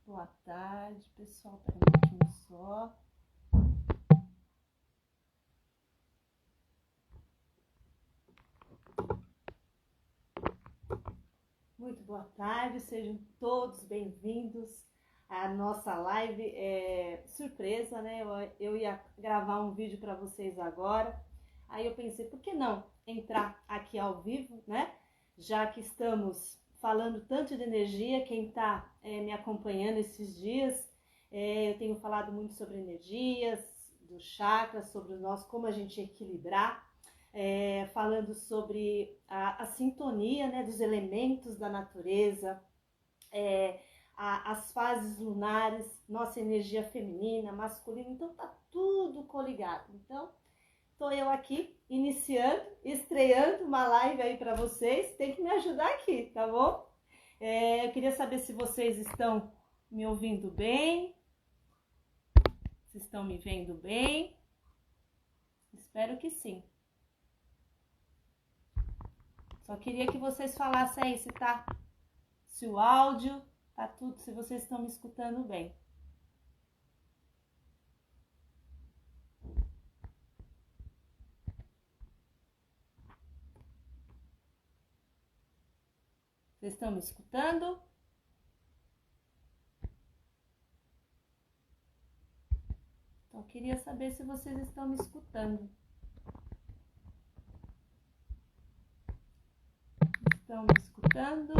Boa tarde, pessoal. Pera um pouquinho só. Muito boa tarde, sejam todos bem-vindos à nossa live surpresa, né? Eu ia gravar um vídeo para vocês agora, aí eu pensei, por que não entrar aqui ao vivo, né? Já que estamos falando tanto de energia, quem está me acompanhando esses dias, eu tenho falado muito sobre energias, dos chakras, sobre nós, como a gente equilibrar. Falando sobre a sintonia, né, dos elementos da natureza, as fases lunares, nossa energia feminina, masculina, então tá tudo coligado. Então, tô eu aqui iniciando, estreando uma live aí para vocês, tem que me ajudar aqui, tá bom? Eu queria saber se vocês estão me ouvindo bem, se estão me vendo bem, espero que sim. Só queria que vocês falassem aí se o áudio tá tudo, se vocês estão me escutando bem. Vocês estão me escutando? Então, queria saber se vocês estão me escutando. Estão me escutando?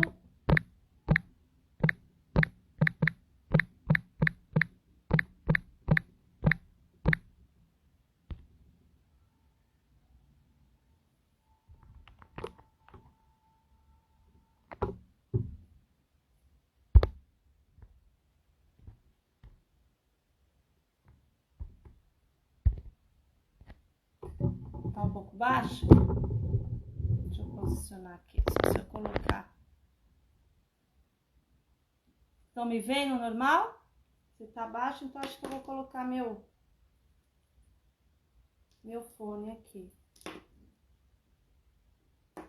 Tá um pouco baixo? Deixa eu posicionar aqui, só se eu colocar. Estão me vendo normal? Se tá baixo, então acho que eu vou colocar meu fone aqui.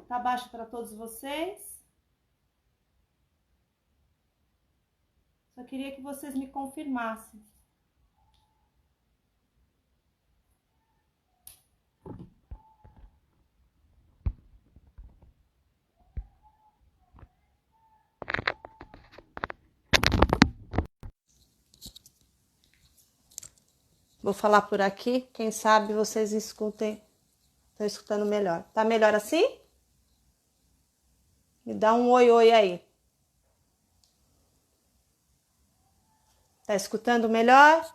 Tá baixo para todos vocês? Só queria que vocês me confirmassem. Vou falar por aqui, quem sabe vocês escutem, estão escutando melhor. Tá melhor assim? Me dá um oi, oi aí. Tá escutando melhor?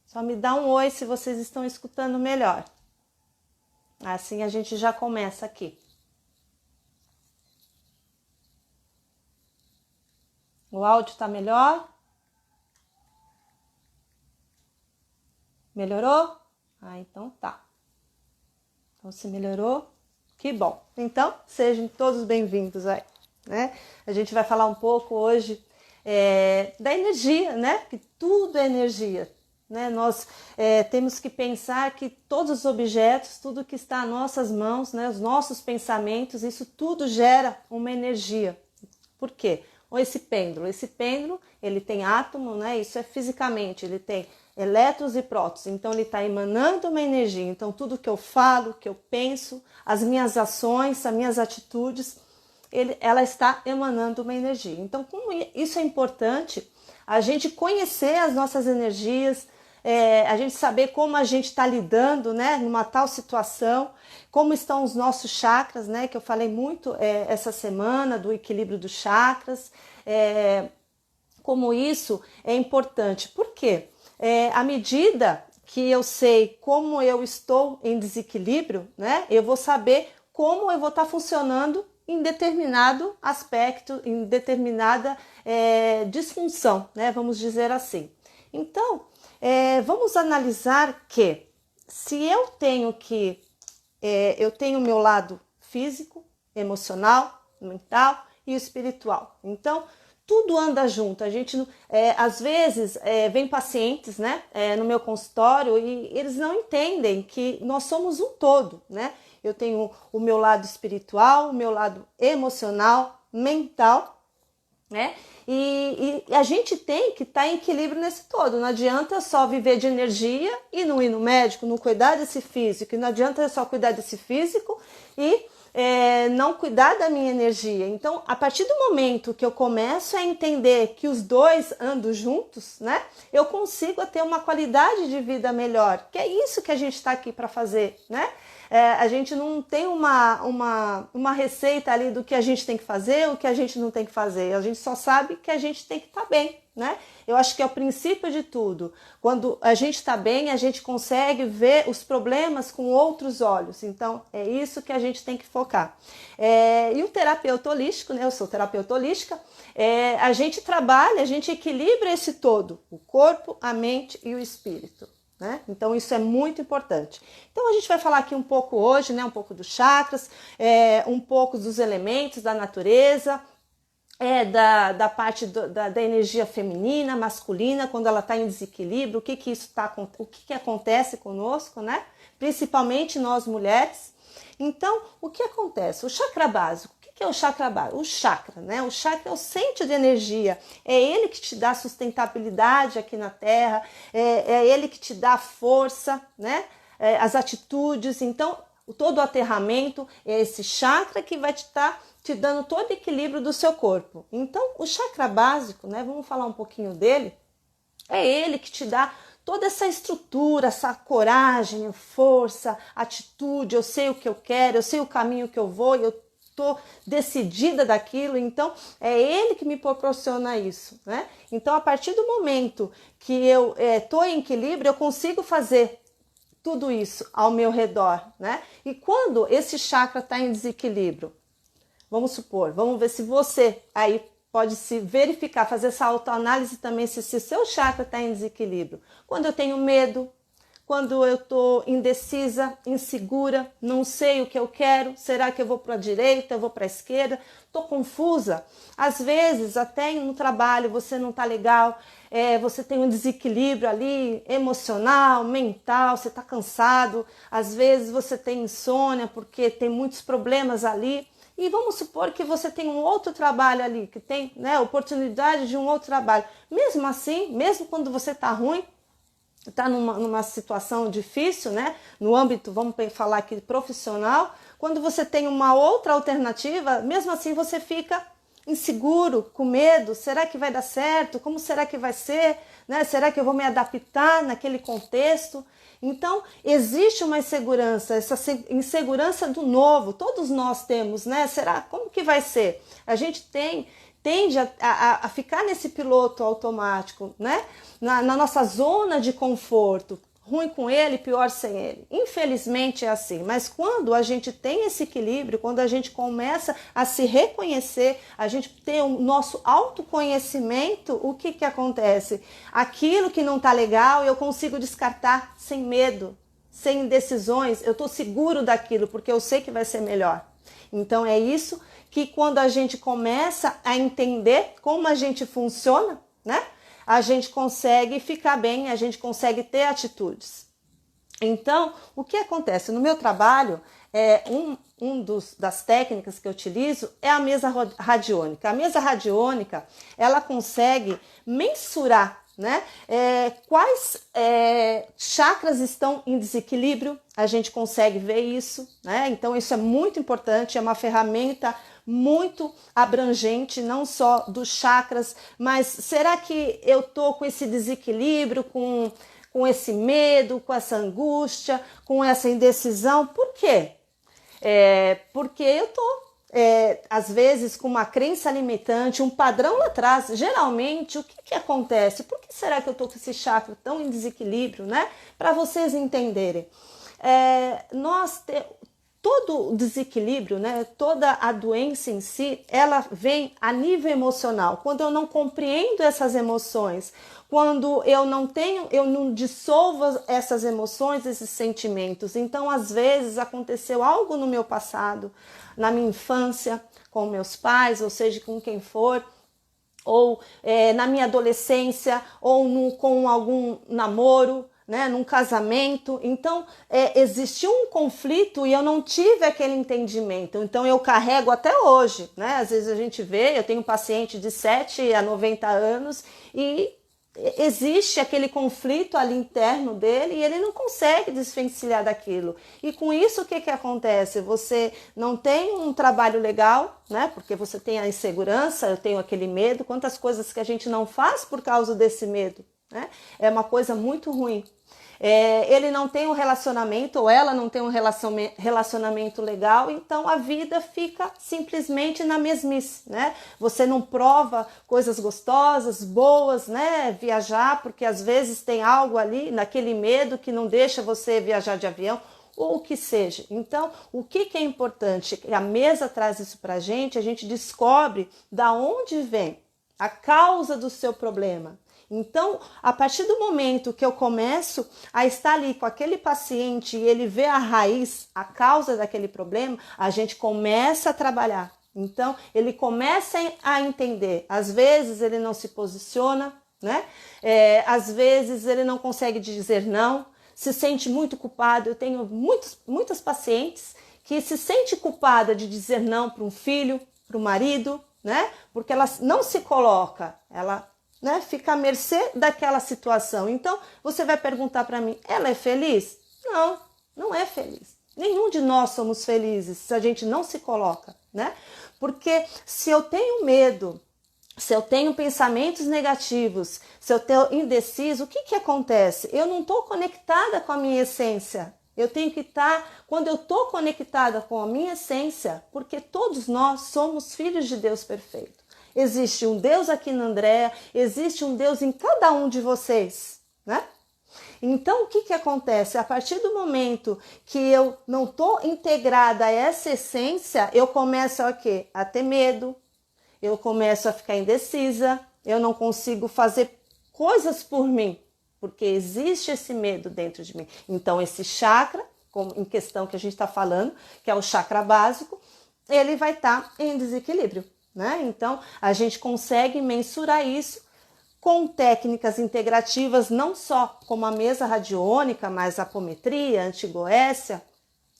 Só me dá um oi se vocês estão escutando melhor. Assim a gente já começa aqui. O áudio tá melhor? Melhorou? Ah, então tá. Então se melhorou, que bom. Então, sejam todos bem-vindos aí, né? A gente vai falar um pouco hoje da energia, né? Que tudo é energia, né? Nós temos que pensar que todos os objetos, tudo que está às nossas mãos, né? Os nossos pensamentos, isso tudo gera uma energia. Por quê? Ou esse pêndulo, ele tem átomo, né? Isso é fisicamente, ele tem elétrons e prótons, então ele está emanando uma energia. Então tudo que eu falo, que eu penso, as minhas ações, as minhas atitudes, ela está emanando uma energia. Então, como isso é importante, a gente conhecer as nossas energias, a gente saber como a gente está lidando, né, numa tal situação, como estão os nossos chakras, né, que eu falei muito essa semana do equilíbrio dos chakras, como isso é importante. Por quê? À medida que eu sei como eu estou em desequilíbrio, né, eu vou saber como eu vou estar funcionando em determinado aspecto, em determinada disfunção, né, vamos dizer assim. Então, vamos analisar que se eu tenho eu tenho o meu lado físico, emocional, mental e espiritual. Então, tudo anda junto. A gente, às vezes, vem pacientes, né, no meu consultório e eles não entendem que nós somos um todo, né? Eu tenho o meu lado espiritual, o meu lado emocional, mental, né? E a gente tem que estar em equilíbrio nesse todo. Não adianta só viver de energia e não ir no médico, não cuidar desse físico. E não adianta só cuidar desse físico e não cuidar da minha energia. Então, a partir do momento que eu começo a entender que os dois andam juntos, né, eu consigo ter uma qualidade de vida melhor. Que é isso que a gente está aqui para fazer, né? A gente não tem uma receita ali do que a gente tem que fazer, o que a gente não tem que fazer. A gente só sabe que a gente tem que estar bem, né? Eu acho que é o princípio de tudo. Quando a gente está bem, a gente consegue ver os problemas com outros olhos. Então, é isso que a gente tem que focar. E o terapeuta holístico, né? Eu sou terapeuta holística, a gente trabalha, a gente equilibra esse todo, o corpo, a mente e o espírito. Né? Então isso é muito importante. Então a gente vai falar aqui um pouco hoje, né, um pouco dos chakras, um pouco dos elementos da natureza, da parte da energia feminina, masculina, quando ela está em desequilíbrio, o que acontece conosco, né? Principalmente nós mulheres. Então, o que acontece? O chakra básico. O que é o chakra básico? O chakra, né? O chakra é o centro de energia. É ele que te dá sustentabilidade aqui na Terra. É ele que te dá força, né? As atitudes. Então, todo o aterramento é esse chakra que vai te dando todo o equilíbrio do seu corpo. Então, o chakra básico, né? Vamos falar um pouquinho dele. É ele que te dá toda essa estrutura, essa coragem, força, atitude, eu sei o que eu quero, eu sei o caminho que eu vou, eu estou decidida daquilo, então é ele que me proporciona isso, né? Então, a partir do momento que eu estou em equilíbrio, eu consigo fazer tudo isso ao meu redor, né? E quando esse chakra está em desequilíbrio, vamos supor, vamos ver se você aí pode se verificar, fazer essa autoanálise também, se seu chakra está em desequilíbrio. Quando eu tenho medo, quando eu estou indecisa, insegura, não sei o que eu quero, será que eu vou para a direita, eu vou para a esquerda, estou confusa. Às vezes, até no trabalho, você não está legal, você tem um desequilíbrio ali emocional, mental, você está cansado, às vezes você tem insônia porque tem muitos problemas ali. E vamos supor que você tem um outro trabalho ali, que tem, né, oportunidade de um outro trabalho. Mesmo assim, mesmo quando você está ruim, está numa situação difícil, né, no âmbito, vamos falar aqui, profissional, quando você tem uma outra alternativa, mesmo assim você fica inseguro, com medo, será que vai dar certo? Como será que vai ser? Né? Será que eu vou me adaptar naquele contexto? Então, existe uma insegurança, essa insegurança do novo, todos nós temos, né? Será? Como que vai ser? A gente tende a ficar nesse piloto automático, né? Na nossa zona de conforto, ruim com ele, pior sem ele. Infelizmente é assim, mas quando a gente tem esse equilíbrio, quando a gente começa a se reconhecer, a gente tem o nosso autoconhecimento, o que acontece? Aquilo que não está legal, eu consigo descartar sem medo, sem indecisões, eu estou seguro daquilo, porque eu sei que vai ser melhor. Então é isso que quando a gente começa a entender como a gente funciona, né? A gente consegue ficar bem, a gente consegue ter atitudes. Então, o que acontece? No meu trabalho, das técnicas que eu utilizo é a mesa radiônica. A mesa radiônica, ela consegue mensurar, né, quais chakras estão em desequilíbrio, a gente consegue ver isso, né? Então isso é muito importante, é uma ferramenta muito abrangente, não só dos chakras, mas será que eu tô com esse desequilíbrio, com esse medo, com essa angústia, com essa indecisão? Por quê? Porque eu tô às vezes com uma crença limitante, um padrão lá atrás. Geralmente, o que acontece? Por que será que eu tô com esse chakra tão em desequilíbrio, né? Para vocês entenderem. Todo o desequilíbrio, né, toda a doença em si, ela vem a nível emocional. Quando eu não compreendo essas emoções, quando eu não dissolvo essas emoções, esses sentimentos. Então, às vezes, aconteceu algo no meu passado, na minha infância, com meus pais, ou seja, com quem for, ou na minha adolescência, ou com algum namoro, né, num casamento. Então, existiu um conflito e eu não tive aquele entendimento. Então, eu carrego até hoje, né? Às vezes a gente vê, eu tenho um paciente de 7 a 90 anos e existe aquele conflito ali interno dele e ele não consegue desvencilhar daquilo. E com isso, o que acontece? Você não tem um trabalho legal, né? Porque você tem a insegurança, eu tenho aquele medo. Quantas coisas que a gente não faz por causa desse medo, né? É uma coisa muito ruim. Ele não tem um relacionamento, ou ela não tem um relacionamento legal, então a vida fica simplesmente na mesmice, né? Você não prova coisas gostosas, boas, né? Viajar, porque às vezes tem algo ali, naquele medo que não deixa você viajar de avião, ou o que seja. Então, o que é importante? A mesa traz isso pra gente, a gente descobre da onde vem a causa do seu problema. Então, a partir do momento que eu começo a estar ali com aquele paciente e ele vê a raiz, a causa daquele problema, a gente começa a trabalhar. Então, ele começa a entender. Às vezes ele não se posiciona, né? Às vezes ele não consegue dizer não, se sente muito culpado. Eu tenho muitas pacientes que se sente culpada de dizer não para um filho, para o marido, né? Porque ela não se coloca, ela, né, fica à mercê daquela situação. Então, você vai perguntar para mim, ela é feliz? Não, não é feliz. Nenhum de nós somos felizes se a gente não se coloca, né? Porque se eu tenho medo, se eu tenho pensamentos negativos, se eu estou indeciso, o que acontece? Eu não estou conectada com a minha essência. Eu tenho que estar, quando eu estou conectada com a minha essência, porque todos nós somos filhos de Deus perfeito. Existe um Deus aqui na Andréa, existe um Deus em cada um de vocês, né? Então, o que acontece? A partir do momento que eu não estou integrada a essa essência, eu começo a quê? A ter medo, eu começo a ficar indecisa, eu não consigo fazer coisas por mim, porque existe esse medo dentro de mim. Então, esse chakra, em questão que a gente está falando, que é o chakra básico, ele vai estar em desequilíbrio, né? Então, a gente consegue mensurar isso com técnicas integrativas, não só como a mesa radiônica, mas a apometria, a antigoécia,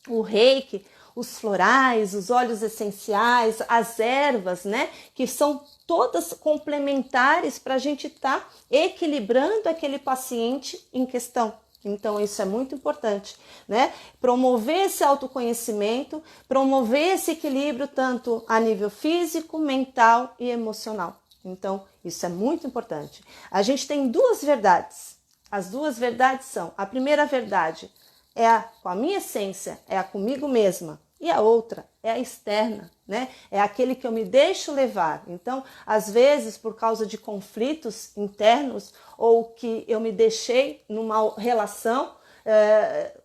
o reiki, os florais, os óleos essenciais, as ervas, né? Que são todas complementares para a gente estar equilibrando aquele paciente em questão. Então, isso é muito importante, né? Promover esse autoconhecimento, promover esse equilíbrio tanto a nível físico, mental e emocional. Então, isso é muito importante. A gente tem duas verdades. As duas verdades são: a primeira verdade é com a minha essência, é a comigo mesma. E a outra é a externa, né? É aquele que eu me deixo levar. Então, às vezes, por causa de conflitos internos, ou que eu me deixei numa relação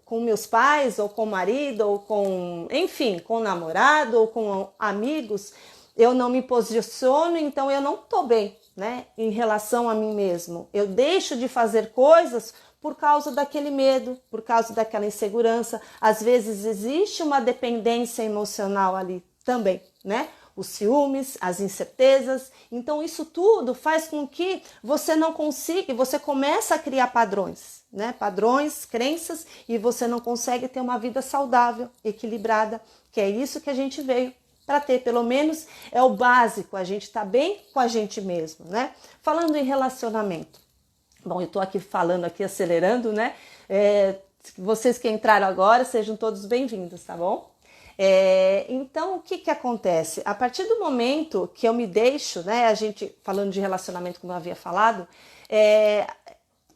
com meus pais, ou com o marido, ou com, enfim, com o namorado, ou com amigos, eu não me posiciono, então eu não estou bem, né? Em relação a mim mesmo. Eu deixo de fazer coisas por causa daquele medo, por causa daquela insegurança. Às vezes existe uma dependência emocional ali também, né? Os ciúmes, as incertezas. Então isso tudo faz com que você não consiga, você começa a criar padrões, né? Padrões, crenças, e você não consegue ter uma vida saudável, equilibrada, que é isso que a gente veio para ter. Pelo menos é o básico, a gente tá bem com a gente mesmo, né? Falando em relacionamento. Bom, eu estou aqui falando, aqui acelerando, né? Vocês que entraram agora, sejam todos bem-vindos, tá bom? Então, o que acontece? A partir do momento que eu me deixo, né? A gente, falando de relacionamento, como eu havia falado,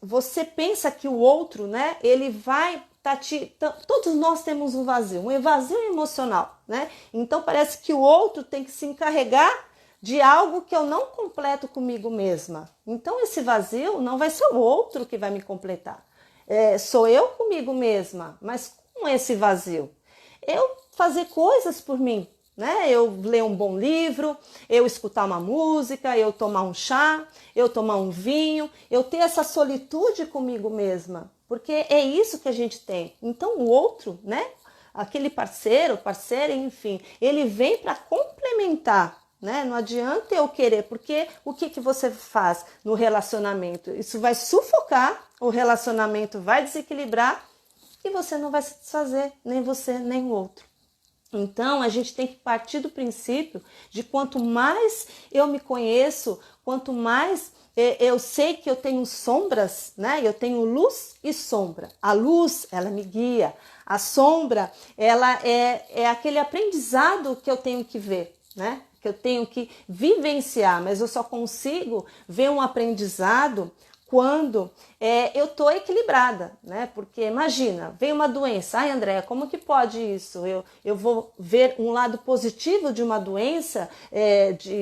você pensa que o outro, né? Ele vai todos nós temos um vazio emocional, né? Então, parece que o outro tem que se encarregar de algo que eu não completo comigo mesma. Então, esse vazio não vai ser o outro que vai me completar. Sou eu comigo mesma, mas com esse vazio. Eu fazer coisas por mim, né? Eu ler um bom livro, eu escutar uma música, eu tomar um chá, eu tomar um vinho, eu ter essa solitude comigo mesma, porque é isso que a gente tem. Então, o outro, né? Aquele parceiro, parceira, enfim, ele vem para complementar né? Não adianta eu querer, porque o que você faz no relacionamento? Isso vai sufocar, o relacionamento vai desequilibrar e você não vai se desfazer, nem você, nem o outro. Então, a gente tem que partir do princípio de quanto mais eu me conheço, quanto mais eu sei que eu tenho sombras, né? Eu tenho luz e sombra. A luz, ela me guia. A sombra, ela é aquele aprendizado que eu tenho que ver, né? Que eu tenho que vivenciar, mas eu só consigo ver um aprendizado quando eu estou equilibrada, né? Porque imagina, vem uma doença, ai Andréa, como que pode isso? Eu vou ver um lado positivo de uma doença,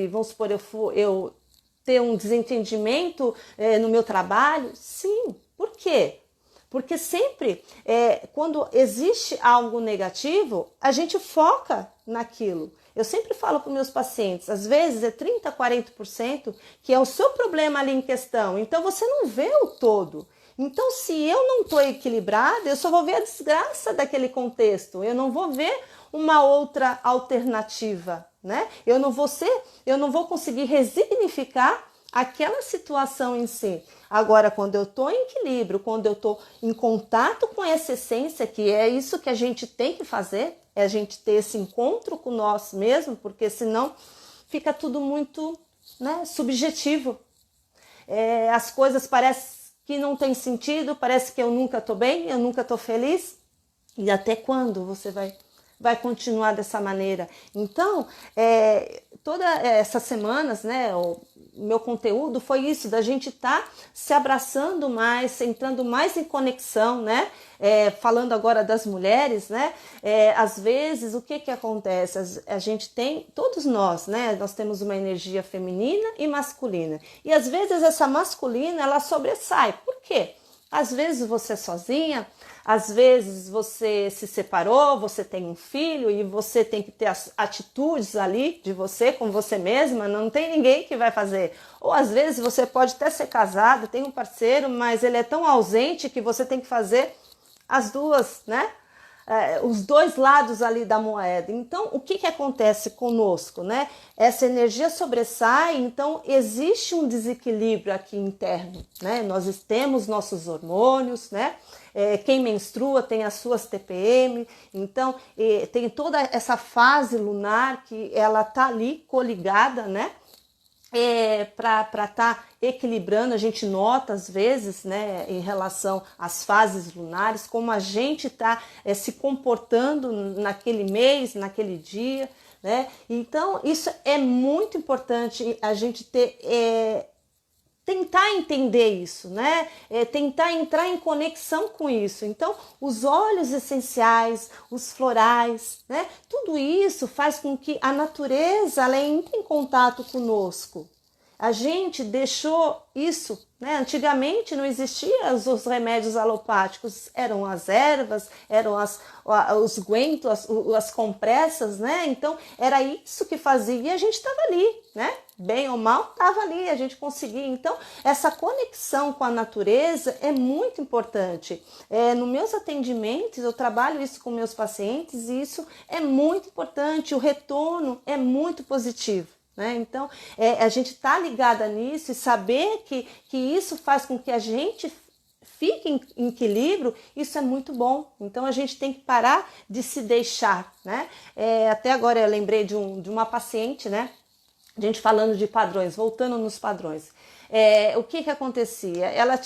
vamos supor, eu ter um desentendimento no meu trabalho? Sim, por quê? Porque sempre, quando existe algo negativo, a gente foca naquilo. Eu sempre falo para os meus pacientes, às vezes é 30%, 40% que é o seu problema ali em questão. Então você não vê o todo. Então se eu não estou equilibrada, eu só vou ver a desgraça daquele contexto. Eu não vou ver uma outra alternativa, né? Eu não vou conseguir resignificar aquela situação em si. Agora, quando eu estou em equilíbrio, quando eu estou em contato com essa essência, que é isso que a gente tem que fazer, é a gente ter esse encontro com nós mesmo, porque senão fica tudo muito, né, subjetivo. As coisas parecem que não tem sentido, parece que eu nunca estou bem, eu nunca estou feliz. E até quando você vai continuar dessa maneira? Então, todas essas semanas, né, o meu conteúdo foi isso, da gente estar se abraçando mais, entrando mais em conexão, né? Falando agora das mulheres, né? Às vezes, o que acontece? A gente tem, todos nós, né? Nós temos uma energia feminina e masculina. E às vezes essa masculina, ela sobressai. Por quê? Às vezes você é sozinha, às vezes você se separou, você tem um filho e você tem que ter as atitudes ali de você com você mesma, não tem ninguém que vai fazer. Ou às vezes você pode até ser casado, tem um parceiro, mas ele é tão ausente que você tem que fazer as duas, né? Os dois lados ali da moeda. Então, o que acontece conosco, né? Essa energia sobressai, então existe um desequilíbrio aqui interno, né? Nós temos nossos hormônios, né? Quem menstrua tem as suas TPM, então tem toda essa fase lunar que ela tá ali coligada, né? Para estar equilibrando, a gente nota às vezes, né, em relação às fases lunares, como a gente está se comportando naquele mês, naquele dia, né? Então isso é muito importante a gente ter tentar entender isso, né? Tentar entrar em conexão com isso. Então, os óleos essenciais, os florais, né? Tudo isso faz com que a natureza ela entre em contato conosco. A gente deixou isso, né? Antigamente não existiam os remédios alopáticos, eram as ervas, eram os guentos, as compressas, né? Então era isso que fazia e a gente estava ali, né? Bem ou mal, estava ali, a gente conseguia. Então essa conexão com a natureza é muito importante. Nos meus atendimentos eu trabalho isso com meus pacientes e isso é muito importante, o retorno é muito positivo. Né? Então, a gente tá ligada nisso e saber que isso faz com que a gente fique em equilíbrio, isso é muito bom. Então, a gente tem que parar de se deixar. Né? Até agora eu lembrei de uma paciente, né? A gente falando de padrões, voltando nos padrões. O que acontecia? Ela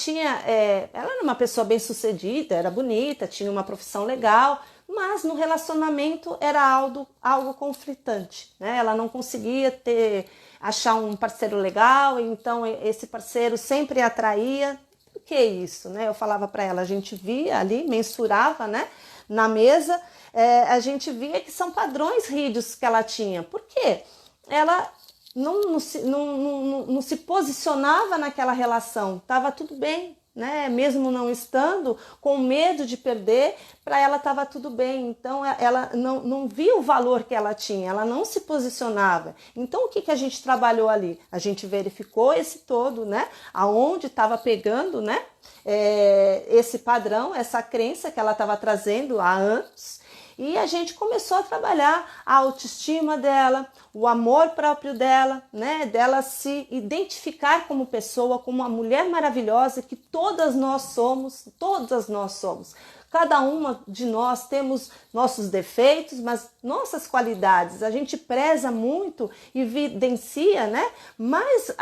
era uma pessoa bem sucedida, era bonita, tinha uma profissão legal, mas no relacionamento era algo conflitante, né? Ela não conseguia achar um parceiro legal, então esse parceiro sempre atraía. Por que isso, né? Eu falava para ela, a gente via ali, mensurava, né? Na mesa, a gente via que são padrões rígidos que ela tinha. Por quê? Ela não se posicionava naquela relação, estava tudo bem, né? Mesmo não estando, com medo de perder, para ela estava tudo bem. Então ela não via o valor que ela tinha, ela não se posicionava. Então o que a gente trabalhou ali? A gente verificou esse todo, né? Aonde estava pegando, né? Esse padrão, essa crença que ela estava trazendo há anos. E a gente começou a trabalhar a autoestima dela, o amor próprio dela, né? Dela se identificar como pessoa, como uma mulher maravilhosa que todas nós somos, todas nós somos. Cada uma de nós temos nossos defeitos, mas nossas qualidades. A gente preza muito e evidencia, né? Mas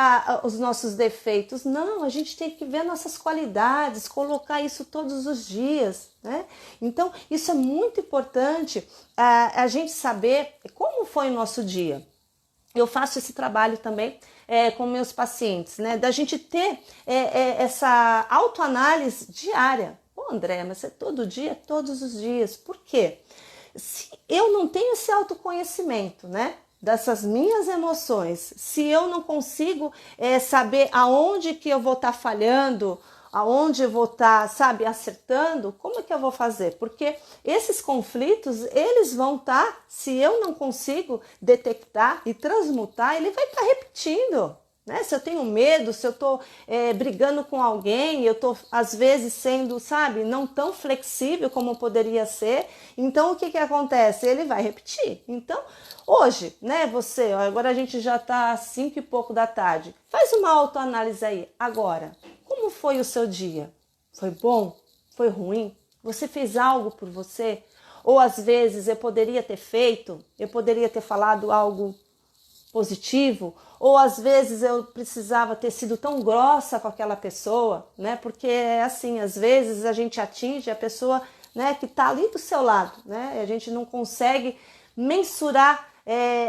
os nossos defeitos. Não, a gente tem que ver nossas qualidades, colocar isso todos os dias, né? Então, isso é muito importante, a gente saber como foi o nosso dia. Eu faço esse trabalho também com meus pacientes, né? Da gente ter essa autoanálise diária. Pô, André, mas é todo dia, todos os dias. Por quê? Se eu não tenho esse autoconhecimento, né? Dessas minhas emoções, se eu não consigo saber aonde que eu vou estar falhando, aonde eu vou estar, sabe, acertando, como é que eu vou fazer? Porque esses conflitos, eles vão estar, se eu não consigo detectar e transmutar, ele vai estar repetindo. Né? Se eu tenho medo, se eu estou brigando com alguém, eu estou às vezes sendo, sabe, não tão flexível como poderia ser, então o que acontece? Ele vai repetir. Então, hoje, né, você, agora a gente já está às 5 e pouco da tarde, faz uma autoanálise aí, agora. Como foi o seu dia? Foi bom? Foi ruim? Você fez algo por você? Ou às vezes eu poderia ter feito, eu poderia ter falado algo positivo, ou às vezes eu precisava ter sido tão grossa com aquela pessoa, né? Porque é assim, às vezes a gente atinge a pessoa, né, que está ali do seu lado, né? E a gente não consegue mensurar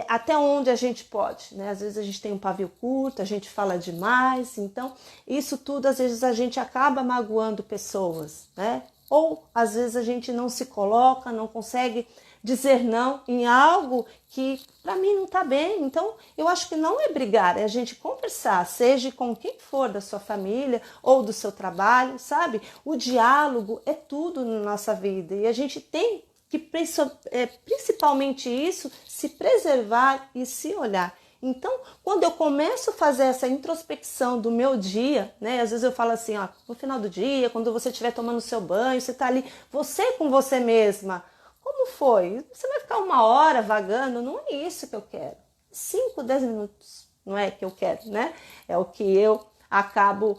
até onde a gente pode, né? Às vezes a gente tem um pavio curto, a gente fala demais, então isso tudo às vezes a gente acaba magoando pessoas, né? Ou às vezes a gente não se coloca, não consegue dizer não em algo que para mim não está bem. Então eu acho que não é brigar, é a gente conversar, seja com quem for da sua família ou do seu trabalho, sabe? O diálogo é tudo na nossa vida e a gente tem que principalmente isso, se preservar e se olhar. Então, quando eu começo a fazer essa introspecção do meu dia, né? Às vezes eu falo assim, ó, no final do dia, quando você estiver tomando seu banho, você está ali, você com você mesma, como foi? Você vai ficar 1 hora vagando? Não é isso que eu quero. 5, 10 minutos não é que eu quero, né? É o que eu acabo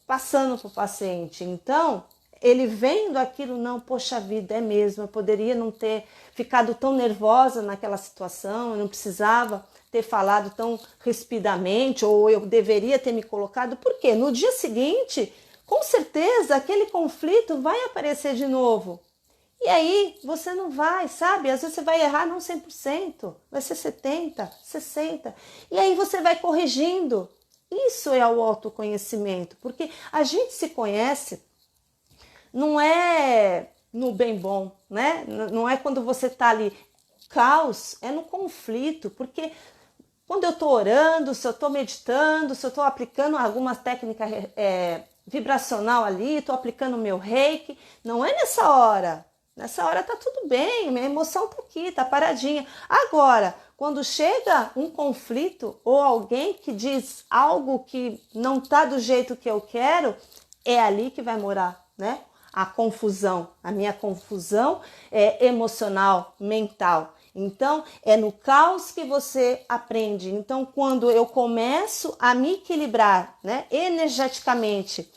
passando para o paciente. Então, ele vendo aquilo, não, poxa vida, é mesmo, eu poderia não ter ficado tão nervosa naquela situação, eu não precisava ter falado tão rispidamente, ou eu deveria ter me colocado, porque no dia seguinte, com certeza, aquele conflito vai aparecer de novo. E aí você não vai, sabe? Às vezes você vai errar não 100%, vai ser 70%, 60%. E aí você vai corrigindo. Isso é o autoconhecimento, porque a gente se conhece, não é no bem bom, né? Não é quando você está ali. Caos é no conflito, porque quando eu estou orando, se eu estou meditando, se eu estou aplicando alguma técnica vibracional ali, estou aplicando o meu reiki, não é nessa hora. Nessa hora tá tudo bem, minha emoção tá aqui, tá paradinha. Agora, quando chega um conflito ou alguém que diz algo que não tá do jeito que eu quero, é ali que vai morar, né? A confusão, a minha confusão emocional, mental. Então, é no caos que você aprende. Então, quando eu começo a me equilibrar, né, energeticamente,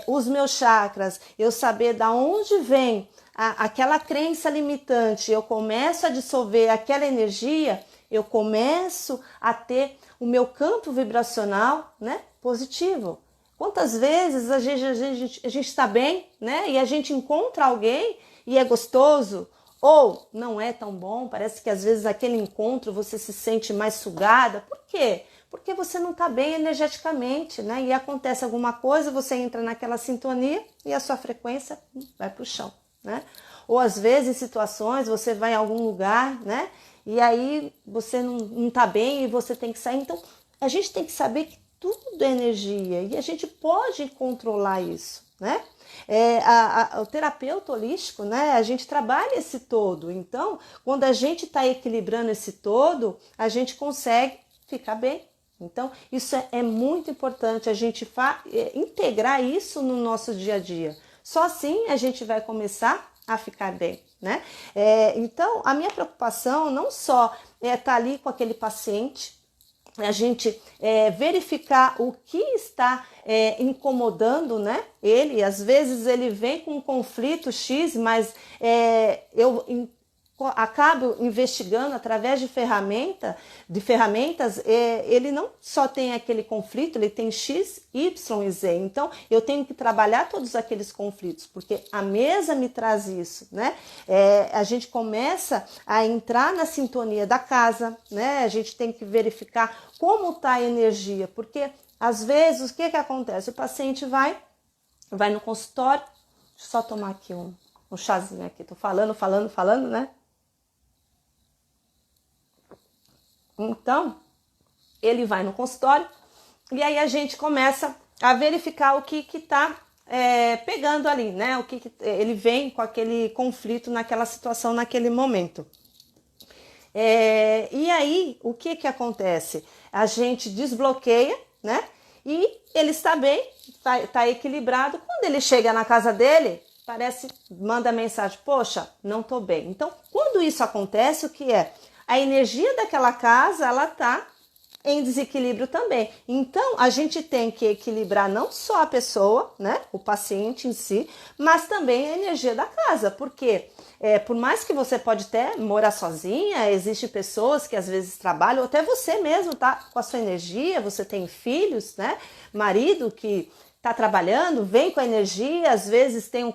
os meus chakras, eu saber da onde vem aquela crença limitante, eu começo a dissolver aquela energia, eu começo a ter o meu campo vibracional, né, positivo. Quantas vezes a gente está bem, né, e a gente encontra alguém e é gostoso, ou não é tão bom, parece que às vezes aquele encontro você se sente mais sugada. Por quê? Porque você não está bem energeticamente, né? E acontece alguma coisa, você entra naquela sintonia e a sua frequência vai para o chão, né? Ou às vezes em situações você vai em algum lugar, né? E aí você não está bem e você tem que sair. Então a gente tem que saber que tudo é energia e a gente pode controlar isso, né? O terapeuta holístico, né? A gente trabalha esse todo. Então, quando a gente está equilibrando esse todo, a gente consegue ficar bem. Então, isso é muito importante, a gente integrar isso no nosso dia a dia. Só assim a gente vai começar a ficar bem, né? Então, a minha preocupação não só é estar ali com aquele paciente, a gente verificar o que está incomodando, né? Ele, às vezes, ele vem com um conflito X, mas eu acabo investigando através de ferramentas, ele não só tem aquele conflito, ele tem X, Y e Z. Então, eu tenho que trabalhar todos aqueles conflitos, porque a mesa me traz isso, né? A gente começa a entrar na sintonia da casa, né? A gente tem que verificar como está a energia, porque às vezes, o que acontece? O paciente vai no consultório, deixa eu só tomar aqui um chazinho aqui, tô falando, né? Então, ele vai no consultório e aí a gente começa a verificar o que está pegando ali, né? O que ele vem com aquele conflito naquela situação, naquele momento. E aí, o que acontece? A gente desbloqueia, né? E ele está bem, está equilibrado. Quando ele chega na casa dele, manda mensagem, poxa, não estou bem. Então, quando isso acontece, o que é? A energia daquela casa, ela está em desequilíbrio também. Então, a gente tem que equilibrar não só a pessoa, né, o paciente em si, mas também a energia da casa, porque por mais que você pode até morar sozinha, existem pessoas que às vezes trabalham, ou até você mesmo tá com a sua energia, você tem filhos, né, marido que está trabalhando, vem com a energia, às vezes tem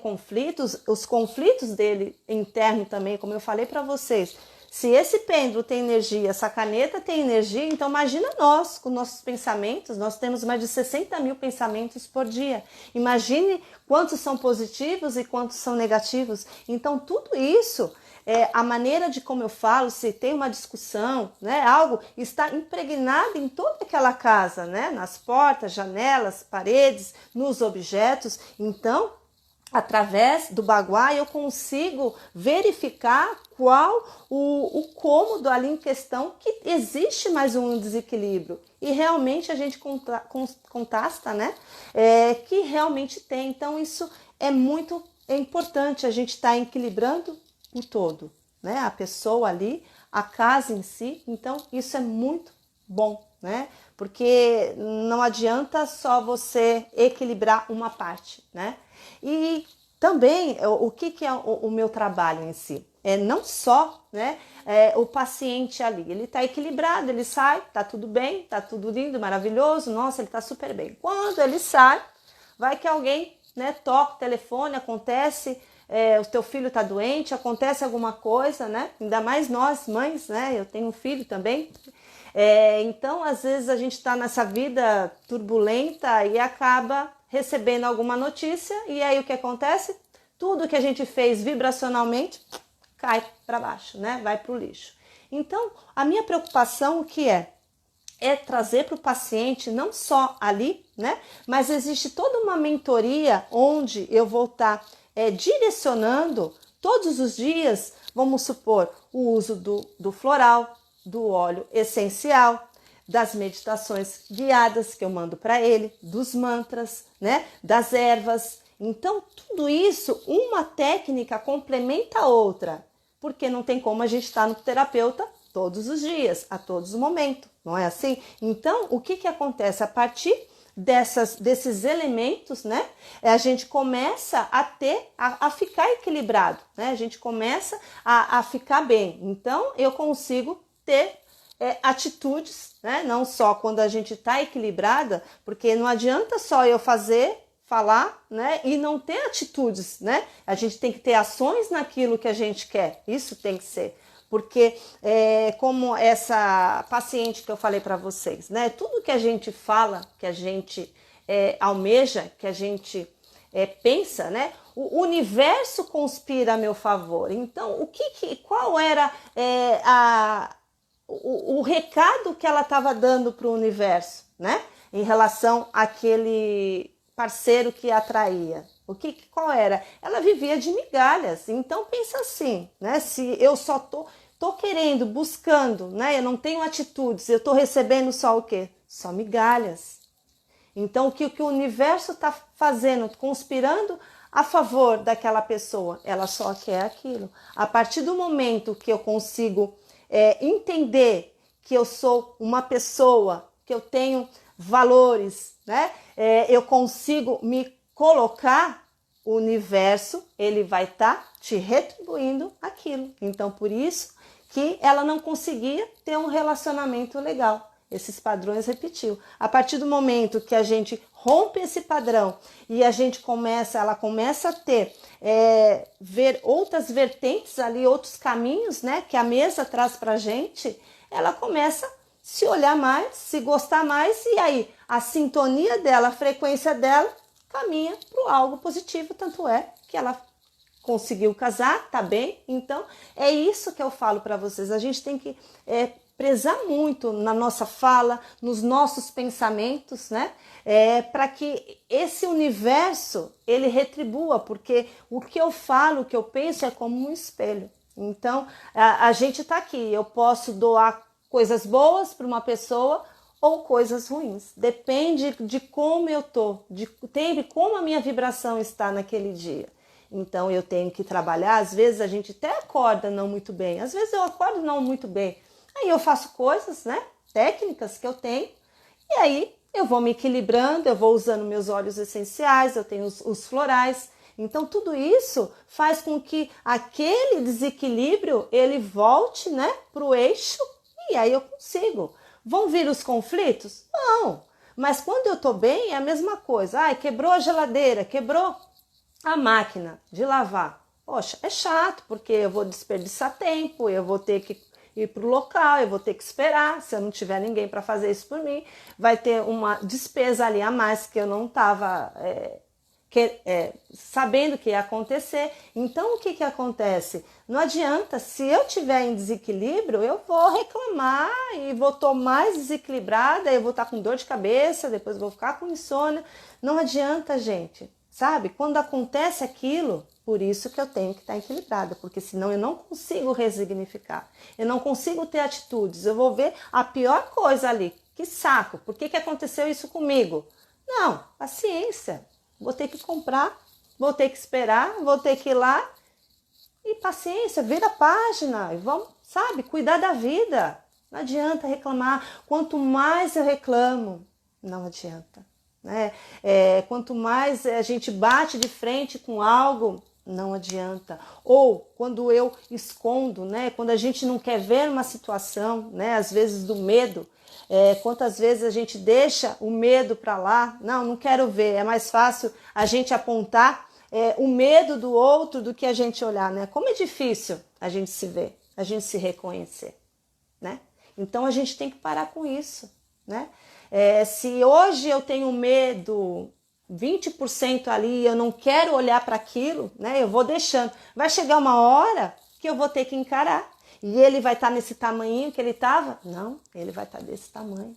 os conflitos dele interno também, como eu falei para vocês. Se esse pêndulo tem energia, essa caneta tem energia, então imagina nós, com nossos pensamentos, nós temos mais de 60 mil pensamentos por dia. Imagine quantos são positivos e quantos são negativos. Então tudo isso, a maneira de como eu falo, se tem uma discussão, né, algo está impregnado em toda aquela casa, né, nas portas, janelas, paredes, nos objetos. Então, através do Baguá, eu consigo verificar qual o cômodo ali em questão, que existe mais um desequilíbrio. E realmente a gente contasta, né? Que realmente tem. Então, isso é muito importante, a gente estar equilibrando o todo, né? A pessoa ali, a casa em si. Então, isso é muito bom, né? Porque não adianta só você equilibrar uma parte, né? E também, o que é o meu trabalho em si? Não só, né, o paciente ali, ele está equilibrado, ele sai, está tudo bem, está tudo lindo, maravilhoso, nossa, ele está super bem. Quando ele sai, vai que alguém, né, toca o telefone, acontece, o teu filho está doente, acontece alguma coisa, né? Ainda mais nós, mães, né? Eu tenho um filho também. Então, às vezes a gente está nessa vida turbulenta e acaba recebendo alguma notícia, e aí o que acontece? Tudo que a gente fez vibracionalmente cai para baixo, né? Vai para o lixo. Então, a minha preocupação o que é trazer para o paciente não só ali, né? Mas existe toda uma mentoria onde eu vou estar direcionando todos os dias, vamos supor, o uso do floral, do óleo essencial, das meditações guiadas que eu mando para ele, dos mantras, né, das ervas. Então, tudo isso, uma técnica complementa a outra, porque não tem como a gente estar no terapeuta todos os dias, a todos os momentos, não é assim? Então, o que acontece? A partir desses elementos, né, a gente começa a ficar equilibrado, né? A gente começa a ficar bem. Então, eu consigo ter atitudes, né? Não só quando a gente está equilibrada, porque não adianta só eu falar, né? E não ter atitudes, né? A gente tem que ter ações naquilo que a gente quer. Isso tem que ser. Porque, como essa paciente que eu falei para vocês, né? Tudo que a gente fala, que a gente almeja, que a gente pensa, né? O universo conspira a meu favor. Então, qual era o recado que ela estava dando para o universo, né? Em relação àquele parceiro que atraía. Qual era? Ela vivia de migalhas. Então pensa assim, né? Se eu só tô querendo, buscando, né? Eu não tenho atitudes, eu tô recebendo só o quê? Só migalhas. Então o que o universo está fazendo? Conspirando a favor daquela pessoa, ela só quer aquilo. A partir do momento que eu consigo entender que eu sou uma pessoa, que eu tenho valores, né? Eu consigo me colocar, o universo, ele vai estar te retribuindo aquilo. Então, por isso que ela não conseguia ter um relacionamento legal. Esses padrões repetiu. A partir do momento que a gente rompe esse padrão e a gente ela começa a ter, ver outras vertentes ali, outros caminhos, né, que a mesa traz pra gente, ela começa a se olhar mais, se gostar mais, e aí a sintonia dela, a frequência dela, caminha para algo positivo, tanto é que ela conseguiu casar, tá bem? Então, é isso que eu falo para vocês. A gente tem que prezar muito na nossa fala, nos nossos pensamentos, né? Para que esse universo, ele retribua, porque o que eu falo, o que eu penso é como um espelho. Então, a gente tá aqui, eu posso doar coisas boas para uma pessoa ou coisas ruins. Depende de como eu tô, de como a minha vibração está naquele dia. Então eu tenho que trabalhar, às vezes a gente até acorda não muito bem, às vezes eu acordo não muito bem. Aí eu faço coisas, né, técnicas que eu tenho, e aí eu vou me equilibrando, eu vou usando meus óleos essenciais, eu tenho os florais. Então tudo isso faz com que aquele desequilíbrio ele volte, né, para o eixo, e aí eu consigo. Vão vir os conflitos? Não. Mas quando eu tô bem, é a mesma coisa. Ai, quebrou a geladeira, quebrou a máquina de lavar. Poxa, é chato, porque eu vou desperdiçar tempo, eu vou ter que ir pro local, eu vou ter que esperar. Se eu não tiver ninguém para fazer isso por mim, vai ter uma despesa ali a mais que eu não estava sabendo que ia acontecer. Então, o que acontece? Não adianta, se eu tiver em desequilíbrio, eu vou reclamar e vou estar mais desequilibrada, eu vou estar com dor de cabeça, depois vou ficar com insônia. Não adianta, gente, sabe? Quando acontece aquilo, por isso que eu tenho que estar equilibrada, porque senão eu não consigo resignificar, eu não consigo ter atitudes, eu vou ver a pior coisa ali. Que saco, por que aconteceu isso comigo? Não, paciência. Vou ter que comprar, vou ter que esperar, vou ter que ir lá e paciência, vira a página e vamos, sabe, cuidar da vida. Não adianta reclamar. Quanto mais eu reclamo, não adianta, né? Quanto mais a gente bate de frente com algo, não adianta. Ou quando eu escondo, né? Quando a gente não quer ver uma situação, né? Às vezes do medo. Quantas vezes a gente deixa o medo para lá? Não quero ver. É mais fácil a gente apontar o medo do outro do que a gente olhar, né? Como é difícil a gente se ver, a gente se reconhecer, né? Então a gente tem que parar com isso, né? Se hoje eu tenho medo 20% ali, eu não quero olhar para aquilo, né? Eu vou deixando. Vai chegar uma hora que eu vou ter que encarar. E ele vai estar nesse tamanhinho que ele estava? Não, ele vai estar desse tamanho.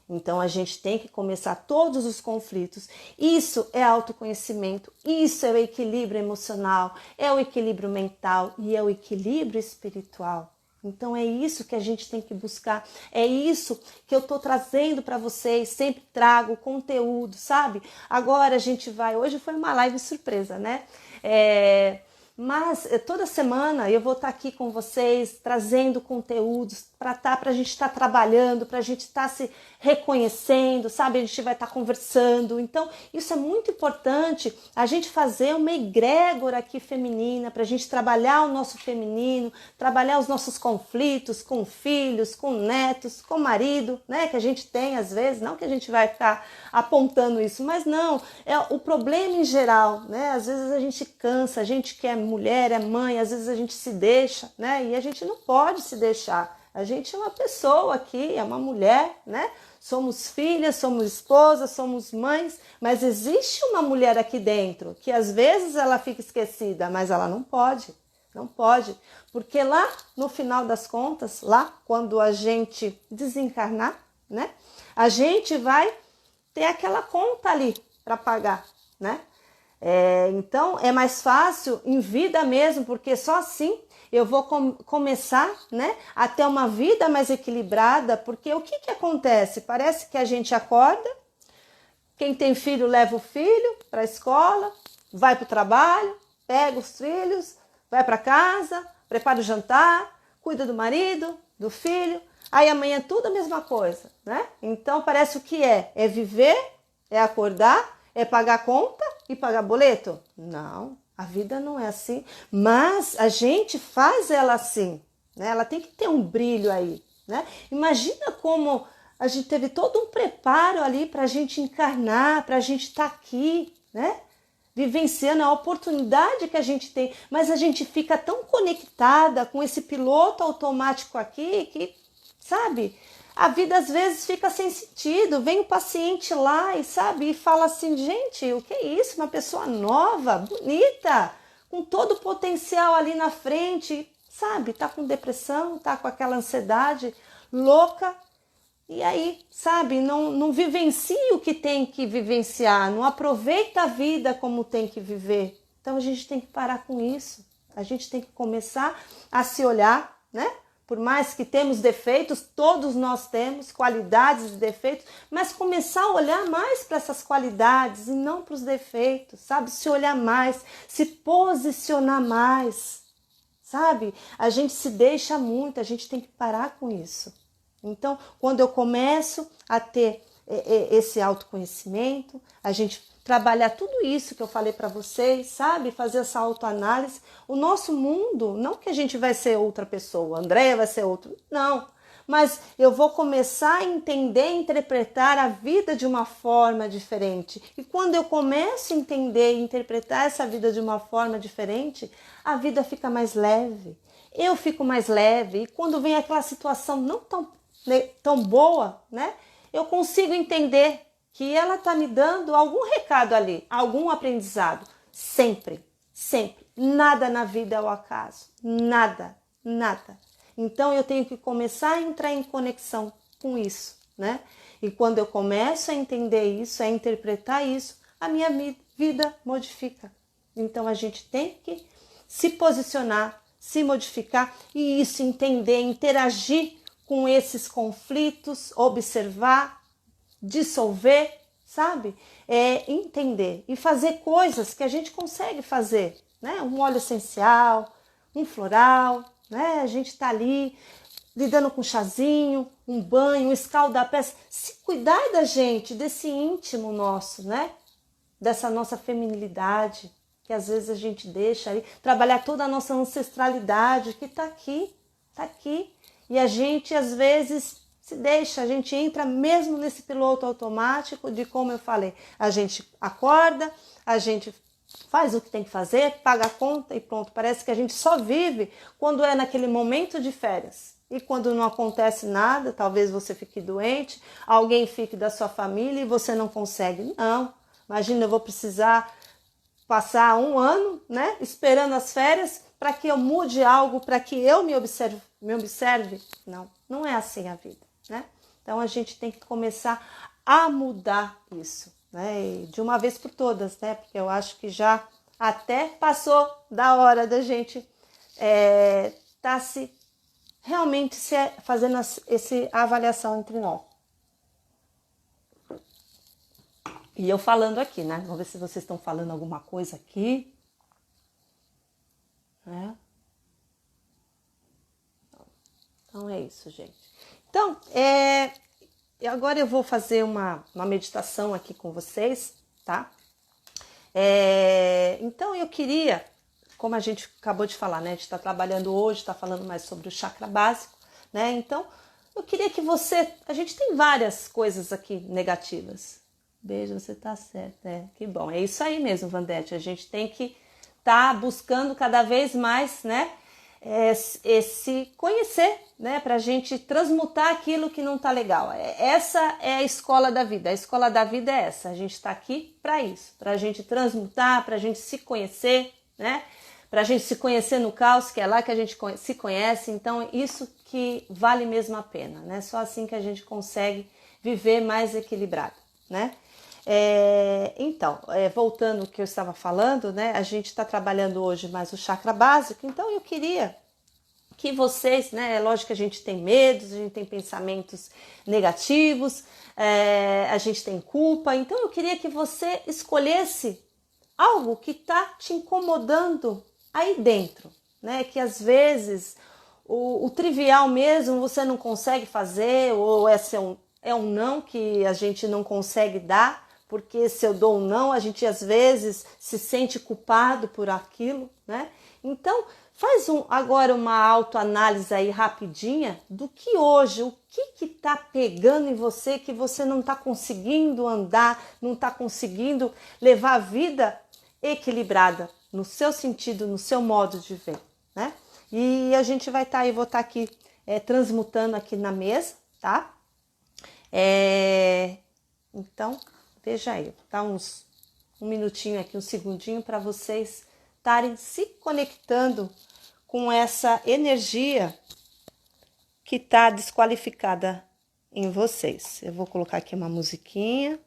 Então a gente tem que começar todos os conflitos. Isso é autoconhecimento, isso é o equilíbrio emocional, é o equilíbrio mental e é o equilíbrio espiritual. Então é isso que a gente tem que buscar, é isso que eu estou trazendo para vocês, sempre trago conteúdo, sabe? Agora a gente vai, hoje foi uma live surpresa, né? Mas toda semana eu vou estar aqui com vocês, trazendo conteúdos para a gente estar trabalhando, para a gente estar se reconhecendo, sabe? A gente vai estar conversando. Então, isso é muito importante, a gente fazer uma egrégora aqui feminina, para a gente trabalhar o nosso feminino, trabalhar os nossos conflitos com filhos, com netos, com marido, né? Que a gente tem às vezes, não que a gente vai ficar apontando isso, mas não, é o problema em geral, né? Às vezes a gente cansa, a gente que é mulher, é mãe, às vezes a gente se deixa, né? E a gente não pode se deixar. A gente é uma pessoa aqui, é uma mulher, né? Somos filhas, somos esposas, somos mães, mas existe uma mulher aqui dentro que às vezes ela fica esquecida, mas ela não pode, porque lá no final das contas, lá quando a gente desencarnar, né? A gente vai ter aquela conta ali para pagar, né? Então é mais fácil em vida mesmo, porque só assim eu vou começar, né, a ter uma vida mais equilibrada, porque o que acontece? Parece que a gente acorda, quem tem filho leva o filho para a escola, vai para o trabalho, pega os filhos, vai para casa, prepara o jantar, cuida do marido, do filho, aí amanhã é tudo a mesma coisa, né? Então parece o que é? É viver, é acordar, é pagar conta e pagar boleto? Não, a vida não é assim, mas a gente faz ela assim, né? Ela tem que ter um brilho aí, né? Imagina como a gente teve todo um preparo ali para a gente encarnar, para a gente estar aqui, né? Vivenciando a oportunidade que a gente tem, mas a gente fica tão conectada com esse piloto automático aqui que, sabe, a vida às vezes fica sem sentido. Vem o paciente lá e, sabe, e fala assim, gente, o que é isso? Uma pessoa nova, bonita, com todo o potencial ali na frente, sabe, tá com depressão, tá com aquela ansiedade louca. E aí, sabe, não vivencia o que tem que vivenciar, não aproveita a vida como tem que viver. Então a gente tem que parar com isso. A gente tem que começar a se olhar, né? Por mais que temos defeitos, todos nós temos qualidades e defeitos, mas começar a olhar mais para essas qualidades e não para os defeitos, sabe? Se olhar mais, se posicionar mais, sabe? A gente se deixa muito, a gente tem que parar com isso. Então, quando eu começo a ter esse autoconhecimento, a gente trabalhar tudo isso que eu falei para vocês, sabe? Fazer essa autoanálise. O nosso mundo, não que a gente vai ser outra pessoa, a Andréia vai ser outro, não. Mas eu vou começar a entender, interpretar a vida de uma forma diferente. E quando eu começo a entender e interpretar essa vida de uma forma diferente, a vida fica mais leve. Eu fico mais leve. E quando vem aquela situação não tão boa, né? Eu consigo entender que ela está me dando algum recado ali, algum aprendizado. Sempre, sempre. Nada na vida é ao acaso. Nada, nada. Então eu tenho que começar a entrar em conexão com isso, né? E quando eu começo a entender isso, a interpretar isso, a minha vida modifica. Então a gente tem que se posicionar, se modificar e isso, entender, interagir com esses conflitos, observar, dissolver, sabe? Entender e fazer coisas que a gente consegue fazer, né? Um óleo essencial, um floral, né? A gente tá ali lidando com um chazinho, um banho, um escaldapé, se cuidar da gente, desse íntimo nosso, né? Dessa nossa feminilidade, que às vezes a gente deixa ali, trabalhar toda a nossa ancestralidade, que tá aqui, tá aqui. E a gente, às vezes, se deixa, a gente entra mesmo nesse piloto automático de, como eu falei, a gente acorda, a gente faz o que tem que fazer, paga a conta e pronto. Parece que a gente só vive quando é naquele momento de férias. E quando não acontece nada, talvez você fique doente, alguém fique da sua família e você não consegue. Não, imagina, eu vou precisar passar um ano, né, esperando as férias para que eu mude algo, para que eu me observe. Não, não é assim a vida, né? Então a gente tem que começar a mudar isso, né? E de uma vez por todas, né? Porque eu acho que já até passou da hora da gente tá realmente fazendo essa avaliação entre nós. E eu falando aqui, né? Vamos ver se vocês estão falando alguma coisa aqui, né? Então é isso, gente. Então, agora eu vou fazer uma meditação aqui com vocês, tá? Então eu queria, como a gente acabou de falar, né? A gente está trabalhando hoje, está falando mais sobre o chakra básico, né? Então eu queria que a gente tem várias coisas aqui negativas. Beijo, você tá certo, que bom. É isso aí mesmo, Vandete. A gente tem que estar buscando cada vez mais, né? Esse conhecer, né, para a gente transmutar aquilo que não tá legal. Essa é a escola da vida. A escola da vida é essa. A gente está aqui para isso, para a gente transmutar, para a gente se conhecer, né, para a gente se conhecer no caos, que é lá que a gente se conhece. Então, isso que vale mesmo a pena, né? Só assim que a gente consegue viver mais equilibrado, né? Então, voltando ao que eu estava falando, né? A gente está trabalhando hoje mais o chakra básico, então eu queria que vocês, né? É lógico que a gente tem medos, a gente tem pensamentos negativos, a gente tem culpa, então eu queria que você escolhesse algo que está te incomodando aí dentro, né? Que às vezes o trivial mesmo você não consegue fazer, ou é um não que a gente não consegue dar, porque se eu dou um não, a gente às vezes se sente culpado por aquilo, né? Então, faz agora uma autoanálise aí rapidinha do que hoje, o que tá pegando em você que você não está conseguindo andar, não está conseguindo levar a vida equilibrada no seu sentido, no seu modo de ver, né? E a gente vai estar aí, vou estar aqui transmutando aqui na mesa, tá? Então, veja aí, tá um minutinho aqui, um segundinho para vocês estarem se conectando com essa energia que está desqualificada em vocês. Eu vou colocar aqui uma musiquinha.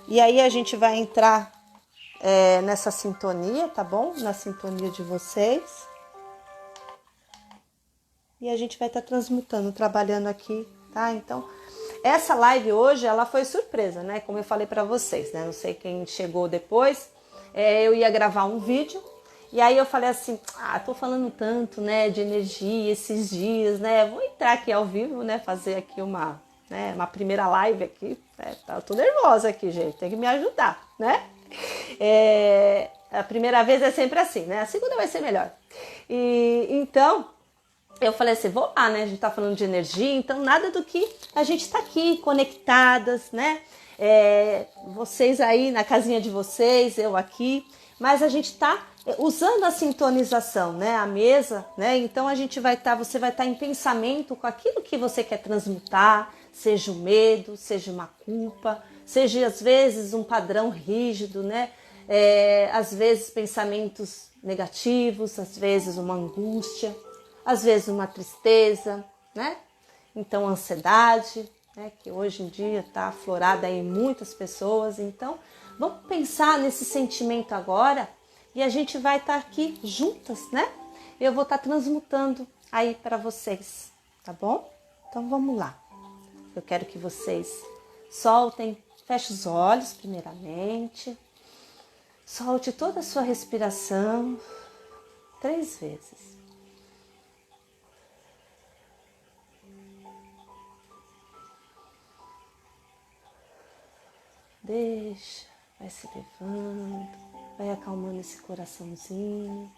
E aí a gente vai entrar nessa sintonia, tá bom? Na sintonia de vocês. E a gente vai estar transmutando, trabalhando aqui, tá? Então, essa live hoje, ela foi surpresa, né? Como eu falei para vocês, né? Não sei quem chegou depois. Eu ia gravar um vídeo. E aí eu falei assim, tô falando tanto, né? De energia esses dias, né? Vou entrar aqui ao vivo, né? Fazer aqui uma primeira live aqui. Tô nervosa aqui, gente. Tem que me ajudar, né? A primeira vez é sempre assim, né? A segunda vai ser melhor. E então eu falei assim, vou lá, né? A gente tá falando de energia, então nada do que a gente tá aqui conectadas, né? Vocês aí na casinha de vocês, eu aqui, mas a gente tá usando a sintonização, né? A mesa, né? Então a gente vai estar, você vai estar em pensamento com aquilo que você quer transmutar, seja o medo, seja uma culpa, seja às vezes um padrão rígido, né? Às vezes pensamentos negativos, às vezes uma angústia, às vezes uma tristeza, né? Então ansiedade, né? Que hoje em dia está aflorada em muitas pessoas. Então vamos pensar nesse sentimento agora e a gente vai estar aqui juntas, né? Eu vou estar transmutando aí para vocês, tá bom? Então vamos lá. Eu quero que vocês soltem, feche os olhos primeiramente, solte toda a sua respiração 3 vezes. Deixa, vai se levando, vai acalmando esse coraçãozinho,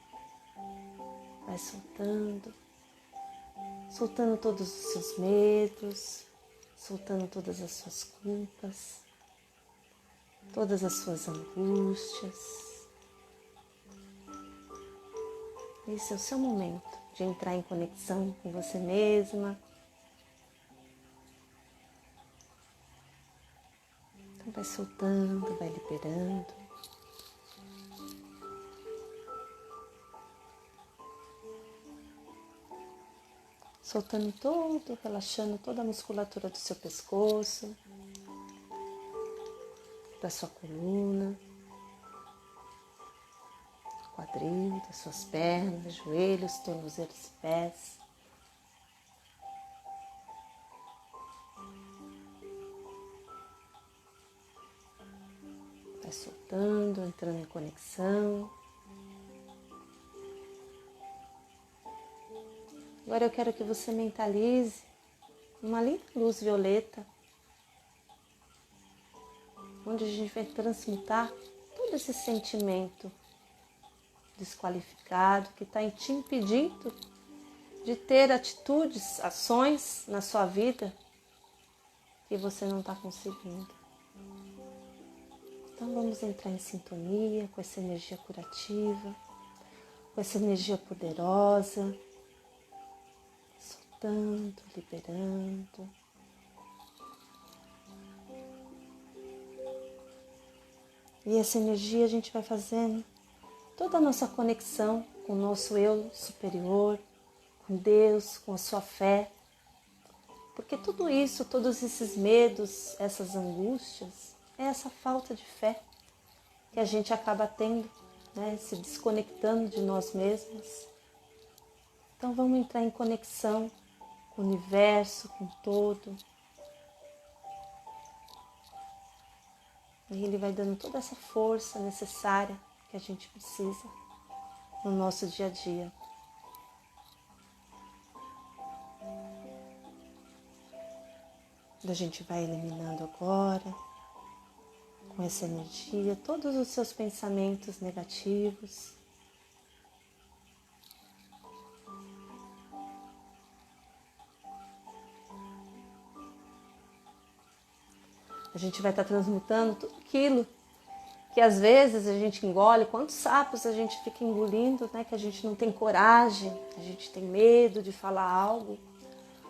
vai soltando, soltando todos os seus medos, soltando todas as suas culpas, todas as suas angústias. Esse é o seu momento de entrar em conexão com você mesma. Então vai soltando, vai liberando. Soltando todo, relaxando toda a musculatura do seu pescoço, da sua coluna, quadril, das suas pernas, joelhos, tornozelos e pés. Vai soltando, entrando em conexão. Agora eu quero que você mentalize uma linda luz violeta, onde a gente vai transmutar todo esse sentimento desqualificado que está te impedindo de ter atitudes, ações na sua vida que você não está conseguindo. Então vamos entrar em sintonia com essa energia curativa, com essa energia poderosa, soltando, liberando. E essa energia a gente vai fazendo toda a nossa conexão com o nosso eu superior, com Deus, com a sua fé. Porque tudo isso, todos esses medos, essas angústias, é essa falta de fé que a gente acaba tendo, né? Se desconectando de nós mesmos. Então vamos entrar em conexão com o universo, com todo. E ele vai dando toda essa força necessária que a gente precisa no nosso dia a dia. A gente vai eliminando agora, com essa energia, todos os seus pensamentos negativos. A gente vai estar transmutando tudo aquilo que às vezes a gente engole, quantos sapos a gente fica engolindo, né? Que a gente não tem coragem, a gente tem medo de falar algo.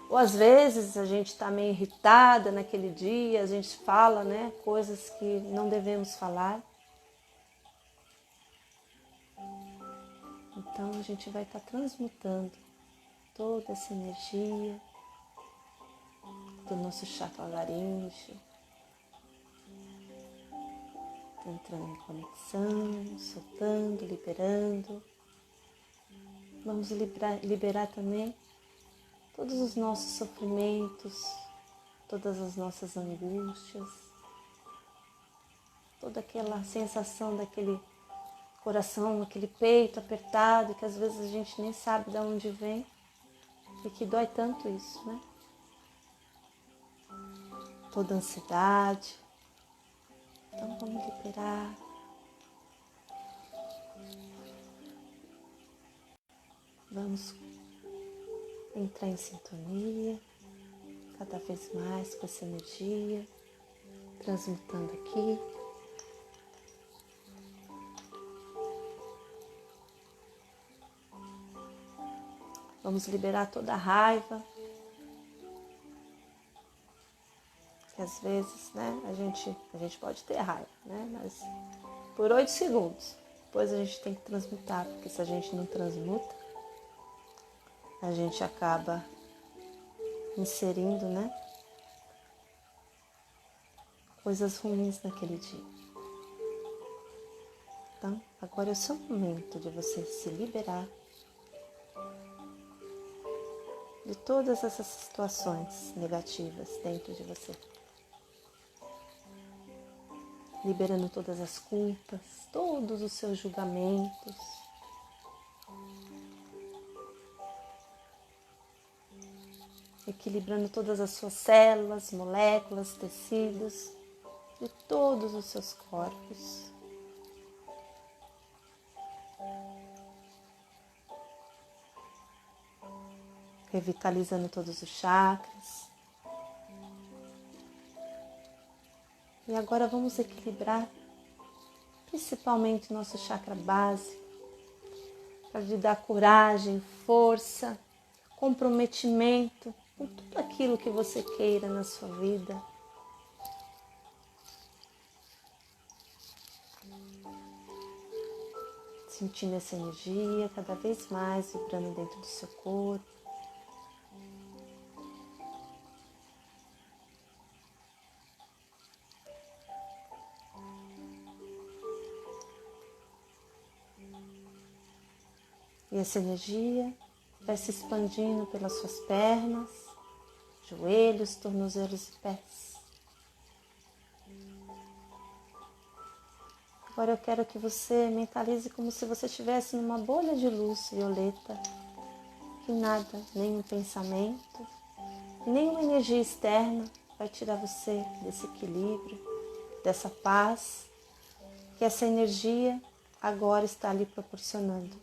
Ou às vezes a gente está meio irritada naquele dia, a gente fala, né, coisas que não devemos falar. Então a gente vai estar transmutando toda essa energia do nosso chakra laríngeo, entrando em conexão, soltando, liberando. Vamos liberar também todos os nossos sofrimentos, todas as nossas angústias, toda aquela sensação daquele coração, aquele peito apertado, que às vezes a gente nem sabe de onde vem e que dói tanto isso, né? Toda ansiedade. Então vamos liberar. Vamos entrar em sintonia, cada vez mais com essa energia, transmutando aqui. Vamos liberar toda a raiva, que às vezes, né, a gente pode ter raiva, né, mas por 8 segundos. Depois a gente tem que transmutar, porque se a gente não transmuta, a gente acaba inserindo, né, coisas ruins naquele dia. Então, agora é o seu momento de você se liberar de todas essas situações negativas dentro de você. Liberando todas as culpas, todos os seus julgamentos. Equilibrando todas as suas células, moléculas, tecidos de todos os seus corpos. Revitalizando todos os chakras. E agora vamos equilibrar principalmente o nosso chakra básico, para lhe dar coragem, força, comprometimento com tudo aquilo que você queira na sua vida. Sentindo essa energia cada vez mais vibrando dentro do seu corpo. E essa energia vai se expandindo pelas suas pernas, joelhos, tornozelos e pés. Agora eu quero que você mentalize como se você estivesse numa bolha de luz violeta, que nada, nenhum pensamento, nenhuma energia externa vai tirar você desse equilíbrio, dessa paz, que essa energia agora está lhe proporcionando.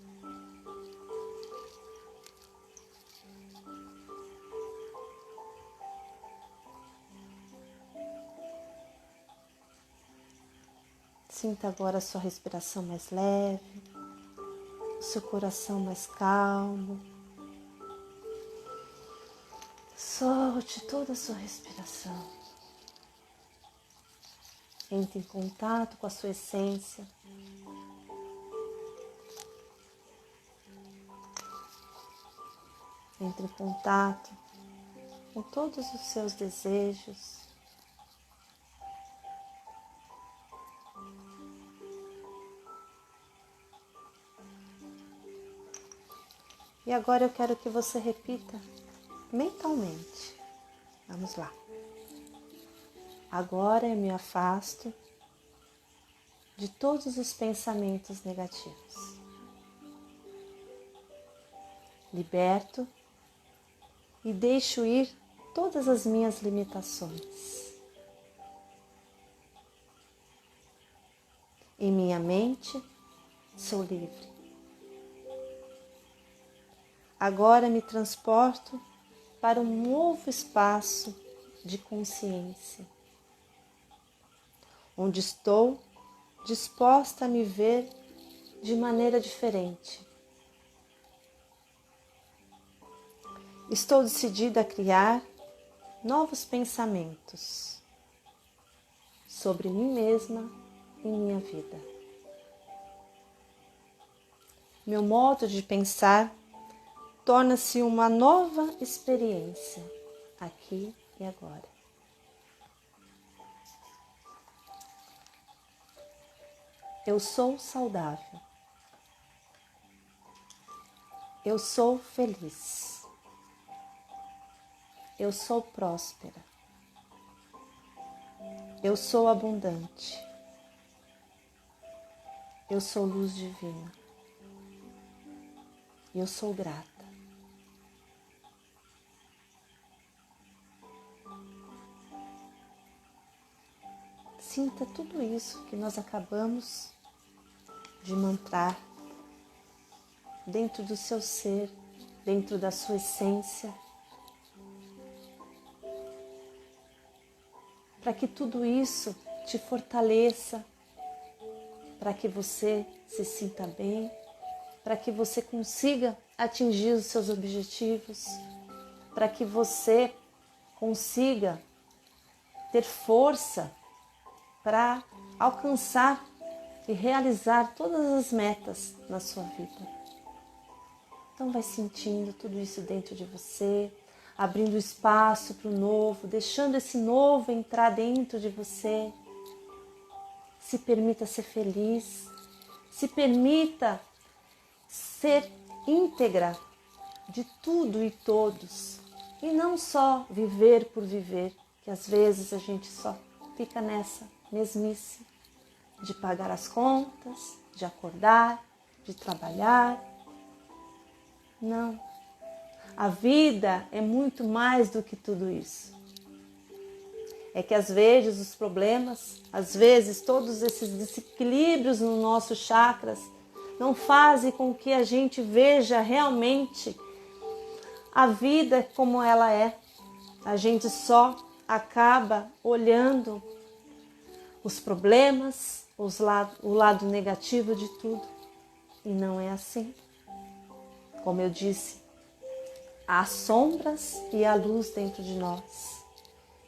Sinta agora a sua respiração mais leve, o seu coração mais calmo. Solte toda a sua respiração. Entre em contato com a sua essência. Entre em contato com todos os seus desejos. E agora eu quero que você repita mentalmente. Vamos lá. Agora eu me afasto de todos os pensamentos negativos. Liberto e deixo ir todas as minhas limitações. Em minha mente, sou livre. Agora me transporto para um novo espaço de consciência, onde estou disposta a me ver de maneira diferente. Estou decidida a criar novos pensamentos sobre mim mesma e minha vida. Meu modo de pensar torna-se uma nova experiência, aqui e agora. Eu sou saudável. Eu sou feliz. Eu sou próspera. Eu sou abundante. Eu sou luz divina. Eu sou grata. Sinta tudo isso que nós acabamos de mantrar dentro do seu ser, dentro da sua essência, para que tudo isso te fortaleça, para que você se sinta bem, para que você consiga atingir os seus objetivos, para que você consiga ter força para alcançar e realizar todas as metas na sua vida. Então vai sentindo tudo isso dentro de você, abrindo espaço para o novo, deixando esse novo entrar dentro de você. Se permita ser feliz, se permita ser íntegra de tudo e todos, e não só viver por viver, que às vezes a gente só fica nessa mesmice de pagar as contas, de acordar, de trabalhar. Não. A vida é muito mais do que tudo isso. É que às vezes os problemas, às vezes todos esses desequilíbrios nos nossos chakras não fazem com que a gente veja realmente a vida como ela é. A gente só acaba olhando os problemas, o lado negativo de tudo. E não é assim. Como eu disse, há sombras e há luz dentro de nós.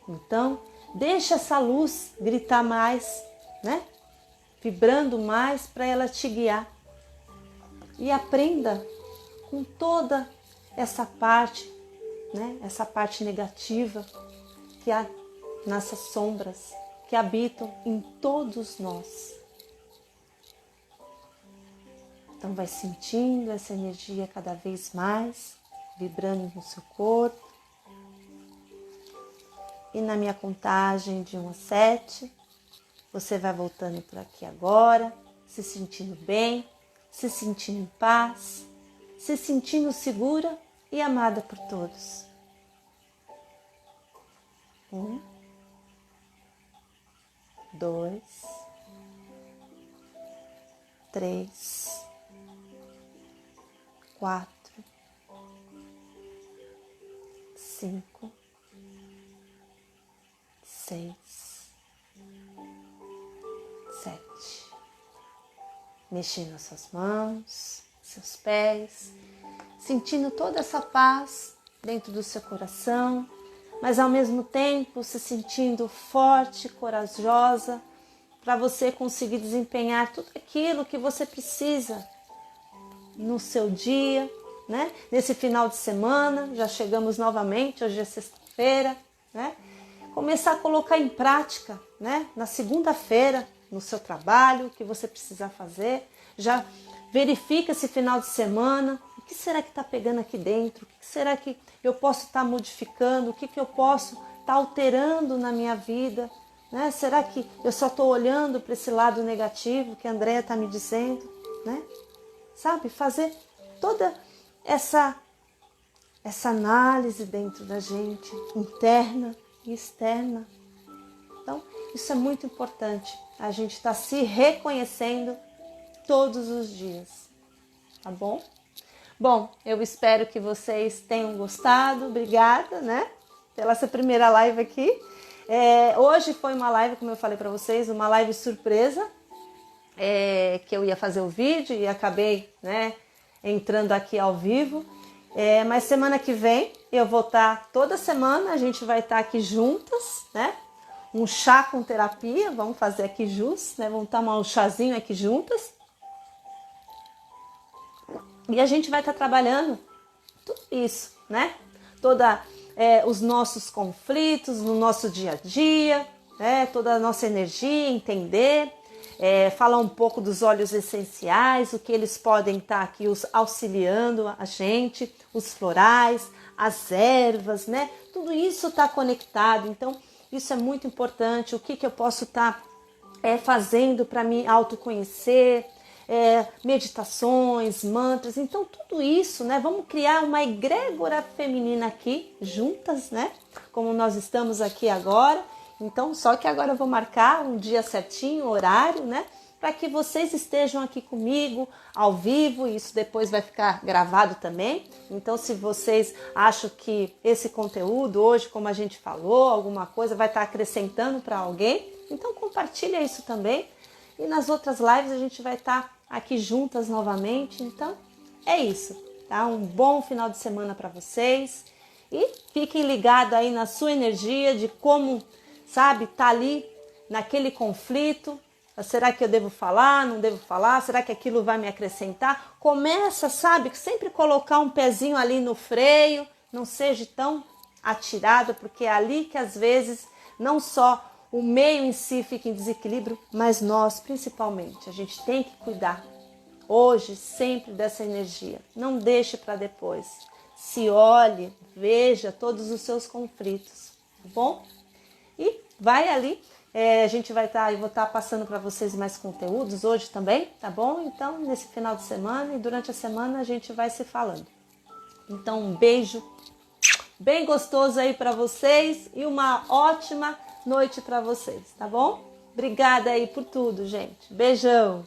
Então, deixa essa luz gritar mais, né? Vibrando mais para ela te guiar. E aprenda com toda essa parte, né? Essa parte negativa que há nessas sombras que habitam em todos nós. Então vai sentindo essa energia cada vez mais, vibrando no seu corpo. E na minha contagem de 1 a 7, você vai voltando por aqui agora, se sentindo bem, se sentindo em paz, se sentindo segura e amada por todos. 1, 2, 3, 4, 5, 6, 7. Mexendo as suas mãos, seus pés, sentindo toda essa paz dentro do seu coração, mas ao mesmo tempo se sentindo forte, corajosa, para você conseguir desempenhar tudo aquilo que você precisa no seu dia, né? Nesse final de semana, já chegamos novamente, hoje é sexta-feira, né? Começar a colocar em prática, né? Na segunda-feira, no seu trabalho, o que você precisa fazer. Já verifica esse final de semana, o que será que está pegando aqui dentro? O que será que eu posso estar modificando? O que eu posso estar alterando na minha vida né? Será que eu só estou olhando para esse lado negativo que a Andréia está me dizendo, né? Sabe, fazer toda essa análise dentro da gente, interna e externa. Então, isso é muito importante, a gente está se reconhecendo todos os dias, tá bom? Bom, eu espero que vocês tenham gostado, obrigada, né, pela essa primeira live aqui. Hoje foi uma live, como eu falei para vocês, uma live surpresa, que eu ia fazer o vídeo e acabei, né, entrando aqui ao vivo. Mas semana que vem eu vou estar, toda semana a gente vai estar aqui juntas, né? Um chá com terapia, vamos fazer aqui juntos, né? Vamos tomar um chazinho aqui juntas. E a gente vai estar trabalhando tudo isso, né? Os nossos conflitos no nosso dia a dia, né? Toda a nossa energia, entender, falar um pouco dos óleos essenciais, o que eles podem estar aqui auxiliando a gente, os florais, as ervas, né? Tudo isso está conectado, então isso é muito importante. O que eu posso estar fazendo para me autoconhecer, meditações, mantras, então tudo isso, né? Vamos criar uma egrégora feminina aqui, juntas, né? Como nós estamos aqui agora. Então, só que agora eu vou marcar um dia certinho, horário, né? Para que vocês estejam aqui comigo, ao vivo, e isso depois vai ficar gravado também. Então, se vocês acham que esse conteúdo hoje, como a gente falou, alguma coisa vai estar acrescentando para alguém, então compartilha isso também. E nas outras lives a gente vai estar aqui juntas novamente. Então, é isso, tá? Um bom final de semana para vocês. E fiquem ligados aí na sua energia de como, sabe, tá ali naquele conflito. Será que eu devo falar? Não devo falar? Será que aquilo vai me acrescentar? Começa, sabe, sempre colocar um pezinho ali no freio. Não seja tão atirado, porque é ali que às vezes não só o meio em si fica em desequilíbrio, mas nós principalmente. A gente tem que cuidar hoje, sempre dessa energia. Não deixe para depois. Se olhe, veja todos os seus conflitos, tá bom? E vai ali, eu vou estar passando para vocês mais conteúdos hoje também, tá bom? Então, nesse final de semana e durante a semana a gente vai se falando. Então, um beijo bem gostoso aí para vocês e uma ótima noite para vocês, tá bom? Obrigada aí por tudo, gente. Beijão!